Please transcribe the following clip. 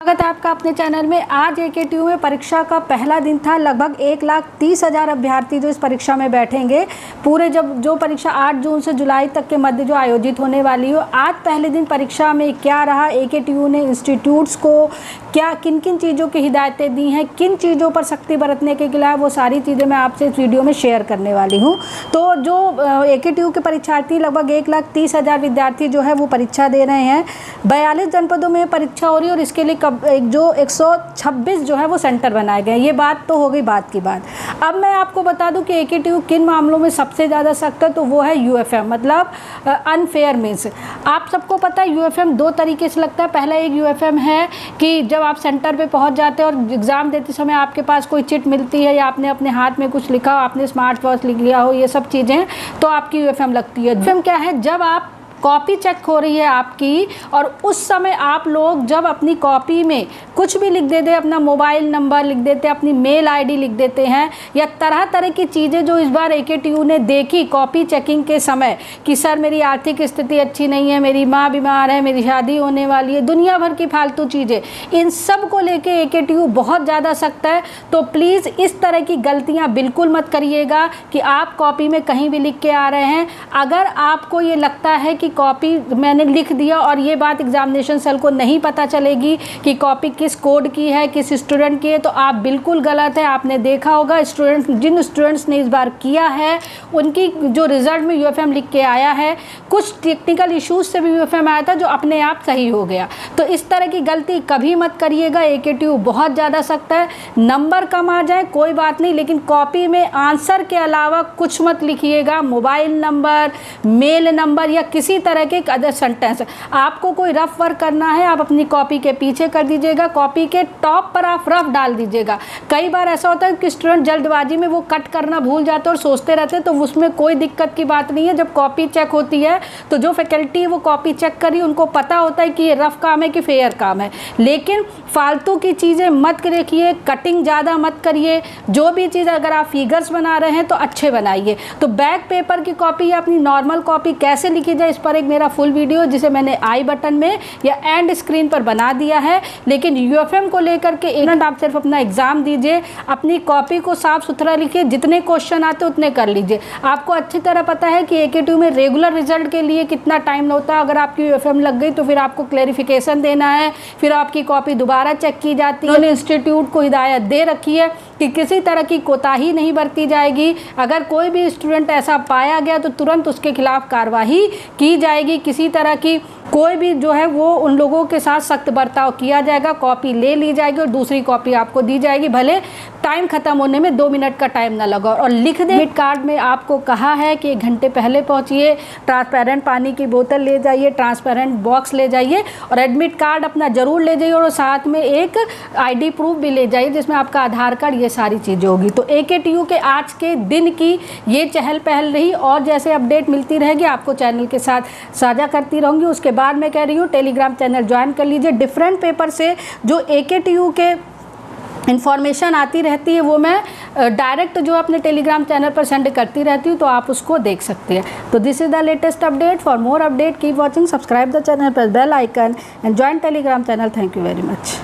स्वागत है आपका अपने चैनल में। आज एकेटीयू में परीक्षा का पहला दिन था। लगभग 1,30,000 अभ्यर्थी जो इस परीक्षा में बैठेंगे। पूरे जो परीक्षा 8 जून से जुलाई तक के मध्य जो आयोजित होने वाली हो। आज पहले दिन परीक्षा में क्या रहा, एकेटीयू ने इंस्टीट्यूट्स को क्या किन किन चीज़ों की हिदायतें दी हैं, किन चीज़ों पर सख्ती बरतने के खिलाफ, वो सारी चीज़ें मैं आपसे इस वीडियो में शेयर करने वाली हूँ। तो जो एकेटीयू के परीक्षार्थी लगभग 1,30,000 विद्यार्थी जो है वो परीक्षा दे रहे हैं। 42 जनपदों में परीक्षा हो रही है और इसके लिए जो 126 जो है वो सेंटर बनाए गए। ये बात तो हो गई बात की बात। अब मैं आपको बता दूं कि एकेटीयू किन मामलों में सबसे ज़्यादा सख्त है, तो वो है यूएफएम, मतलब अनफेयर मीन्स। आप सबको पता है यूएफएम दो तरीके से लगता है। पहला एक यूएफएम है कि जब आप सेंटर पे पहुंच जाते हैं और एग्ज़ाम देते समय आपके पास कोई चिट मिलती है या आपने अपने हाथ में कुछ लिखा हो, आपने स्मार्ट वॉच लिख लिया हो, ये सब चीज़ें, तो आपकी यूएफएम लगती है। यूएफएम क्या है? जब आप कॉपी चेक हो रही है आपकी और उस समय आप लोग जब अपनी कॉपी में कुछ भी लिख देते हैं, अपना मोबाइल नंबर लिख देते हैं, अपनी मेल आईडी लिख देते हैं, या तरह तरह की चीज़ें जो इस बार एकेटीयू ने देखी कॉपी चेकिंग के समय कि सर मेरी आर्थिक स्थिति अच्छी नहीं है, मेरी माँ बीमार है, मेरी शादी होने वाली है, दुनिया भर की फालतू चीज़ें, इन सब को लेके एकेटीयू बहुत ज़्यादा सख्त है। तो प्लीज़ इस तरह की गलतियाँ बिल्कुल मत करिएगा कि आप कॉपी में कहीं भी लिख के आ रहे हैं। अगर आपको ये लगता है कि कॉपी मैंने लिख दिया और ये बात एग्जामिनेशन सेल को नहीं पता चलेगी कि कॉपी किस कोड की है, किस स्टूडेंट की है, तो आप बिल्कुल गलत है। आपने देखा होगा जिन स्टूडेंट्स ने इस बार किया है उनकी जो रिजल्ट में यूएफएम लिख के आया है, कुछ टेक्निकल इश्यूज से भी यूएफएम आया था जो अपने आप सही हो गया। तो इस तरह की गलती कभी मत करिएगा। एकेटीयू बहुत ज़्यादा सख्त है। नंबर कम आ जाए कोई बात नहीं, लेकिन कॉपी में आंसर के अलावा कुछ मत लिखिएगा। मोबाइल नंबर, मेल नंबर या किसी तरह के अदर सेंटेंस। आपको कोई रफ वर्क करना है, आप अपनी कॉपी के पीछे कर दीजिएगा, कॉपी के टॉप पर आप रफ डाल दीजिएगा। कई बार ऐसा होता है कि स्टूडेंट जल्दबाजी में वो कट करना भूल जाते हैं और सोचते रहते हैं, तो उसमें कोई दिक्कत की बात नहीं है। जब कॉपी चेक होती है तो जो फैकल्टी है वो कॉपी चेक करी, उनको पता होता है कि ये रफ काम है कि फेयर काम है। लेकिन फालतू की चीज़ें मत लिखिए, कटिंग ज़्यादा मत करिए। जो भी चीज़ अगर आप फिगर्स बना रहे हैं तो अच्छे बनाइए। तो बैक पेपर की कॉपी या अपनी नॉर्मल कॉपी कैसे लिखी जाए, इस पर एक मेरा फुल वीडियो जिसे मैंने आई बटन में या एंड स्क्रीन पर बना दिया है। लेकिन यूएफएम को लेकर के एक आप सिर्फ अपना एग्जाम दीजिए, अपनी कॉपी को साफ सुथरा लिखिए, जितने क्वेश्चन आते उतने कर लीजिए। आपको अच्छी तरह पता है कि एकेटीयू में रेगुलर रिजल्ट के लिए कितना टाइम होता है। अगर आपकी यूएफएम लग गई तो फिर आपको क्लैरिफिकेशन देना है, फिर आपकी कॉपी दोबारा चेक की जाती है। इंस्टीट्यूट को हिदायत दे रखी है कि किसी तरह की कोताही नहीं बरती जाएगी। अगर कोई भी स्टूडेंट ऐसा पाया गया तो तुरंत उसके खिलाफ कार्रवाई की जाएगी। किसी तरह की कोई भी जो है वो उन लोगों के साथ सख्त बर्ताव किया जाएगा। कॉपी ले ली जाएगी और दूसरी कॉपी आपको दी जाएगी, भले टाइम खत्म होने में 2 मिनट का टाइम ना लगा। और लिख दें, एडमिट कार्ड में आपको कहा है कि 1 घंटे पहले पहुंचिए, ट्रांसपेरेंट पानी की बोतल ले जाइए, ट्रांसपेरेंट बॉक्स ले जाइए और एडमिट कार्ड अपना ज़रूर ले जाइए और साथ में एक आईडी प्रूफ भी ले जाइए जिसमें आपका आधार कार्ड, ये सारी चीज़ें होगी। तो एकेटीयू के आज के दिन की ये चहल पहल रही और जैसे अपडेट मिलती रहेगी आपको चैनल के साथ साझा करती रहूँगी। उसके बाद मैं कह रही हूँ टेलीग्राम चैनल ज्वाइन कर लीजिए। डिफरेंट पेपर से जो एकेटीयू के इन्फॉर्मेशन आती रहती है वो मैं डायरेक्ट जो अपने टेलीग्राम चैनल पर सेंड करती रहती हूँ, तो आप उसको देख सकते हैं। तो this is the latest update. For more update keep watching, subscribe the channel, press bell icon and join Telegram channel. Thank you very much.